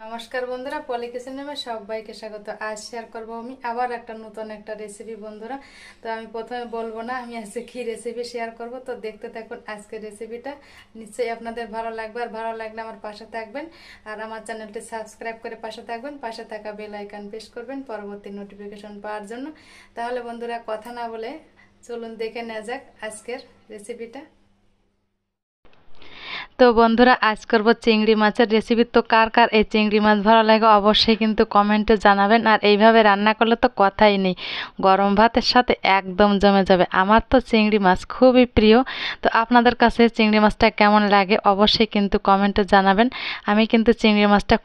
নমস্কার বন্ধুরা, পলি কিচেন রুমে সবাইকে স্বাগত। আজ শেয়ার করবো আমি আবার একটা নতুন একটা রেসিপি বন্ধুরা। তো আমি প্রথমে বলবো না আমি আজকে কী রেসিপি শেয়ার করব, তো দেখতে থাকুন আজকের রেসিপিটা। নিশ্চয়ই আপনাদের ভালো লাগবে, আর ভালো লাগলে আমার পাশে থাকবেন আর আমার চ্যানেলটি সাবস্ক্রাইব করে পাশে থাকবেন। পাশে থাকা বেল আইকন প্রেস করবেন পরবর্তী নোটিফিকেশন পাওয়ার জন্য। তাহলে বন্ধুরা কথা না বলে চলুন দেখে নেওয়া যাক আজকের রেসিপিটা। তো বন্ধুরা, আজ করব চিংড়ি মাছের রেসিপি। তো কার কার এই চিংড়ি মাছ ভালো লাগে অবশ্যই কিন্তু কমেন্টে জানাবেন। আর এইভাবে রান্না করলে তো কথাই নেই, গরম ভাতের সাথে একদম জমে যাবে। আমার তো চিংড়ি মাছ খুবই প্রিয়। তো আপনাদের কাছে চিংড়ি মাছটা কেমন লাগে অবশ্যই কিন্তু কমেন্টে জানাবেন। আমি কিন্তু চিংড়ি মাছটা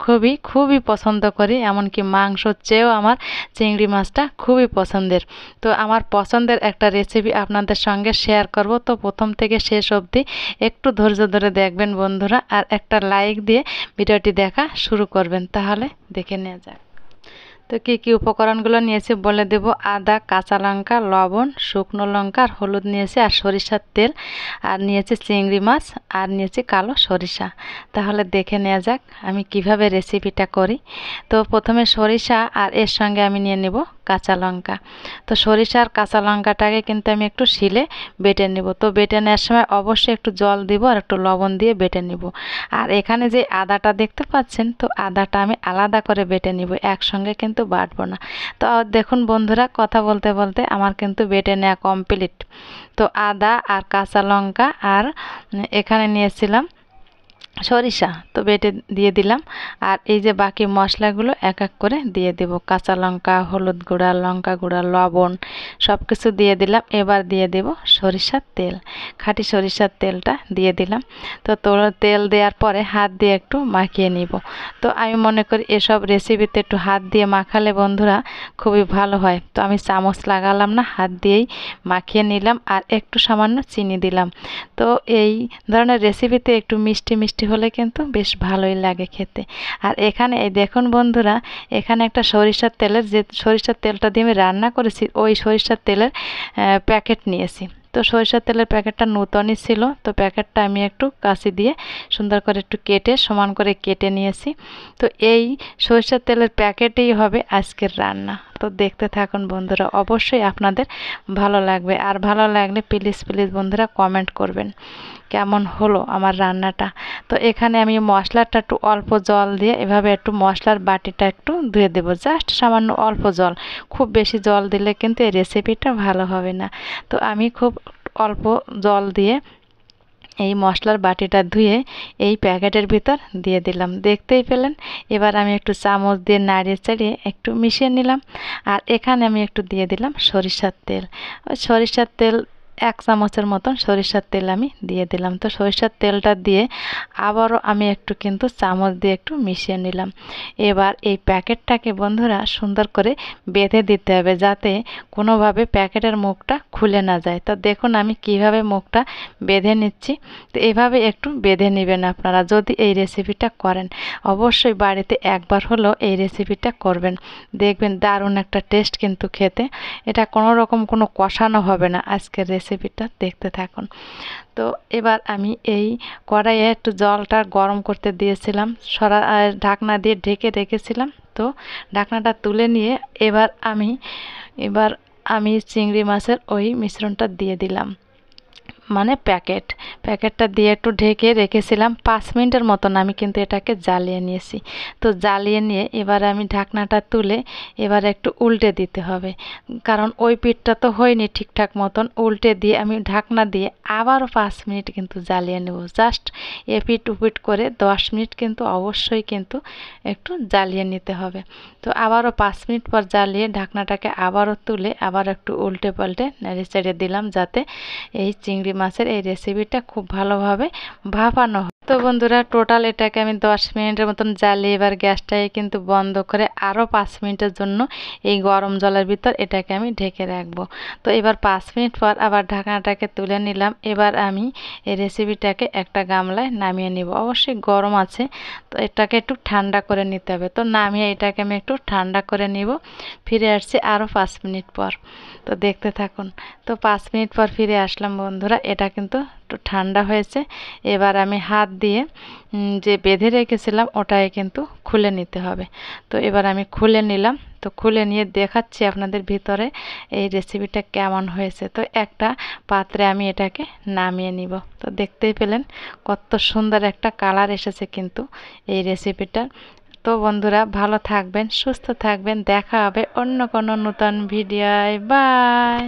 খুবই পছন্দ করি, এমনকি মাংসর চেয়েও আমার চিংড়ি মাছটা খুবই পছন্দের। তো আমার পছন্দের একটা রেসিপি আপনাদের সঙ্গে শেয়ার করব। তো প্রথম থেকে শেষ অবধি একটু ধৈর্য ধরে দেখবেন বন্ধুরা, আর একটা লাইক দিয়ে ভিডিওটি দেখা শুরু করবেন। তাহলে দেখে নেওয়া যাক। তো কী কী উপকরণগুলো নিয়েছি বলে দেব। আদা, কাঁচা লঙ্কা, লবণ, শুকনো লঙ্কা আর হলুদ নিয়েছি, আর সরিষার তেল, আর নিয়েছি চিংড়ি মাছ, আর নিয়েছি কালো সরিষা। তাহলে দেখে নেওয়া যাক আমি কিভাবে রেসিপিটা করি। তো প্রথমে সরিষা, আর এর সঙ্গে আমি নিয়ে নেব কাঁচা লঙ্কা। তো সরিষা আর কাঁচা লঙ্কাটাকে কিন্তু আমি একটু শিলে বেটে নেব। তো বেটে নেওয়ার সময় অবশ্যই একটু জল দিব আর একটু লবণ দিয়ে বেটে নেব। আর এখানে যে আদাটা দেখতে পাচ্ছেন, তো আদাটা আমি আলাদা করে বেটে নিব, একসঙ্গে কিন্তু বাটবো না। তো দেখুন বন্ধুরা, কথা বলতে বলতে আমার কিন্তু বেটে নেওয়া কমপ্লিট। তো আদা আর কাঁচা লঙ্কা আর এখানে নিয়েছিলাম সরিষা, তো বেটে দিয়ে দিলাম। আর এই যে বাকি মশলাগুলো এক এক করে দিয়ে দেব। কাঁচা লঙ্কা, হলুদ গুঁড়া, লঙ্কা গুঁড়া, লবণ সব কিছু দিয়ে দিলাম। এবার দিয়ে দেব সরিষার তেল, খাঁটি সরিষার তেলটা দিয়ে দিলাম। তো তেল দেওয়ার পরে হাত দিয়ে একটু মাখিয়ে নিব। তো আমি মনে করি এসব রেসিপিতে একটু হাত দিয়ে মাখালে বন্ধুরা খুবই ভালো হয়। তো আমি চামচ লাগালাম না, হাত দিয়েই মাখিয়ে নিলাম, আর একটু সামান্য চিনি দিলাম। তো এই ধরনের রেসিপিতে একটু মিষ্টি মিষ্টি হলে কিন্তু বেশ ভালোই লাগে খেতে। আর এখানে এই দেখুন বন্ধুরা, এখানে একটা সরিষার তেলের, যে সরিষার তেলটা দিয়ে আমি রান্না করেছি ওই সরিষার তেলের প্যাকেট নিয়েছি। তো সরিষার তেলের প্যাকেটটা নূতনই ছিল। তো প্যাকেটটা আমি একটু কাঁচি দিয়ে সুন্দর করে একটু কেটে সমান করে কেটে নিয়েছি। তো এই সরিষার তেলের প্যাকেটেই হবে আজকের রান্না। তো দেখতে থাকুন বন্ধুরা, অবশ্যই আপনাদের ভালো লাগবে। আর ভালো লাগলে প্লিজ বন্ধুরা কমেন্ট করবেন কেমন হলো আমার রান্নাটা। তো এখানে আমি মশলাটা একটু অল্প জল দিয়ে এভাবে একটু মশলার বাটিটা একটু ধুয়ে দেবো, জাস্ট সামান্য অল্প জল। খুব বেশি জল দিলে কিন্তু এই রেসিপিটা ভালো হবে না। তো আমি খুব অল্প জল দিয়ে এই মশলার বাটিটা ধুয়ে এই প্যাকেটের ভিতর দিয়ে দিলাম, দেখতেই পেলেন। এবার আমি একটু চামচ দিয়ে নাড়িয়ে চাড়িয়ে একটু মিশিয়ে নিলাম। আর এখানে আমি একটু দিয়ে দিলাম সরিষার তেল। ওই সরিষার তেল 1 চামচের মতন সরিষার তেল আমি দিয়ে দিলাম। তো সরিষার তেলটা দিয়ে আবারও আমি একটু কিন্তু চামচ দিয়ে একটু মিশিয়ে নিলাম। এবার এই প্যাকেটটাকে বন্ধুরা সুন্দর করে বেঁধে দিতে হবে, যাতে কোনোভাবে প্যাকেটের মুখটা খুলে না যায়। তো দেখুন আমি কিভাবে মুখটা বেঁধে নিচ্ছি। তো এভাবে একটু বেঁধে নেবেন আপনারা যদি এই রেসিপিটা করেন। অবশ্যই বাড়িতে একবার হলেও এই রেসিপিটা করবেন, দেখবেন দারুণ একটা টেস্ট কিন্তু খেতে। এটা কোনো রকম কোনো কষানো হবে না আজকের রেসিপিটা, দেখতে থাকুন। তো এবার আমি এই কড়াইয়ে একটু জলটা গরম করতে দিয়েছিলাম, ঢাকনা দিয়ে ঢেকে রেখেছিলাম। তো ঢাকনাটা তুলে নিয়ে এবার আমি চিংড়ি মাছের ওই মিশ্রণটা দিয়ে দিলাম, মানে প্যাকেটটা দিয়ে একটু ঢেকে রেখেছিলাম 5 মিনিটের মতন। আমি কিন্তু এটাকে জ্বালিয়ে নিয়েছি। তো জ্বালিয়ে নিয়ে এবার আমি ঢাকনাটা তুলে এবার একটু উল্টে দিতে হবে, কারণ ওই পিঠটা তো হয়নি ঠিকঠাক মতন। উল্টে দিয়ে আমি ঢাকনা দিয়ে আবারও 5 মিনিট কিন্তু জ্বালিয়ে নেব, জাস্ট এপিট উপিট করে 10 মিনিট কিন্তু অবশ্যই কিন্তু একটু জ্বালিয়ে নিতে হবে। তো আবারও 5 মিনিট পর জ্বালিয়ে ঢাকনাটাকে আবারও তুলে আবার একটু উল্টে পাল্টে নেড়ে চেড়ে দিলাম, যাতে এই চিংড়ি মাছের এই রেসিপিটা খুব ভালোভাবে ভাপানো হয়। তো বন্ধুরা, টোটাল এটাকে আমি 10 মিনিটের মতন জ্বালিয়ে এবার গ্যাসটাকে কিন্তু বন্ধ করে আরও 5 মিনিটের জন্য এই গরম জলের ভিতর এটাকে আমি ঢেকে রাখবো। তো এবার 5 মিনিট পর আবার ঢাকনাটাকে তুলে নিলাম। এবার আমি এই রেসিপিটাকে একটা গামলায় নামিয়ে নিব। অবশ্যই গরম আছে, তো এটাকে একটু ঠান্ডা করে নিতে হবে। তো নামিয়ে এটাকে আমি একটু ঠান্ডা করে নিব। ফিরে আসছি আরও 5 মিনিট পর। তো দেখতে থাকুন। তো 5 মিনিট পর ফিরে আসলাম বন্ধুরা। এটা কিন্তু একটু ঠান্ডা হয়েছে। এবার আমি হাত দিয়ে যে বেঁধে রেখেছিলাম ওটাই কিন্তু খুলে নিতে হবে। তো এবার আমি খুলে নিলাম। তো খুলে নিয়ে দেখাচ্ছি আপনাদের ভিতরে এই রেসিপিটা কেমন হয়েছে। তো একটা পাত্রে আমি এটাকে নামিয়ে নিব। তো দেখতেই পেলেন কত সুন্দর একটা কালার এসেছে কিন্তু এই রেসিপিটা। তো বন্ধুরা ভালো থাকবেন, সুস্থ থাকবেন, দেখা হবে অন্য কোনো নতুন ভিডিওয়। বাই।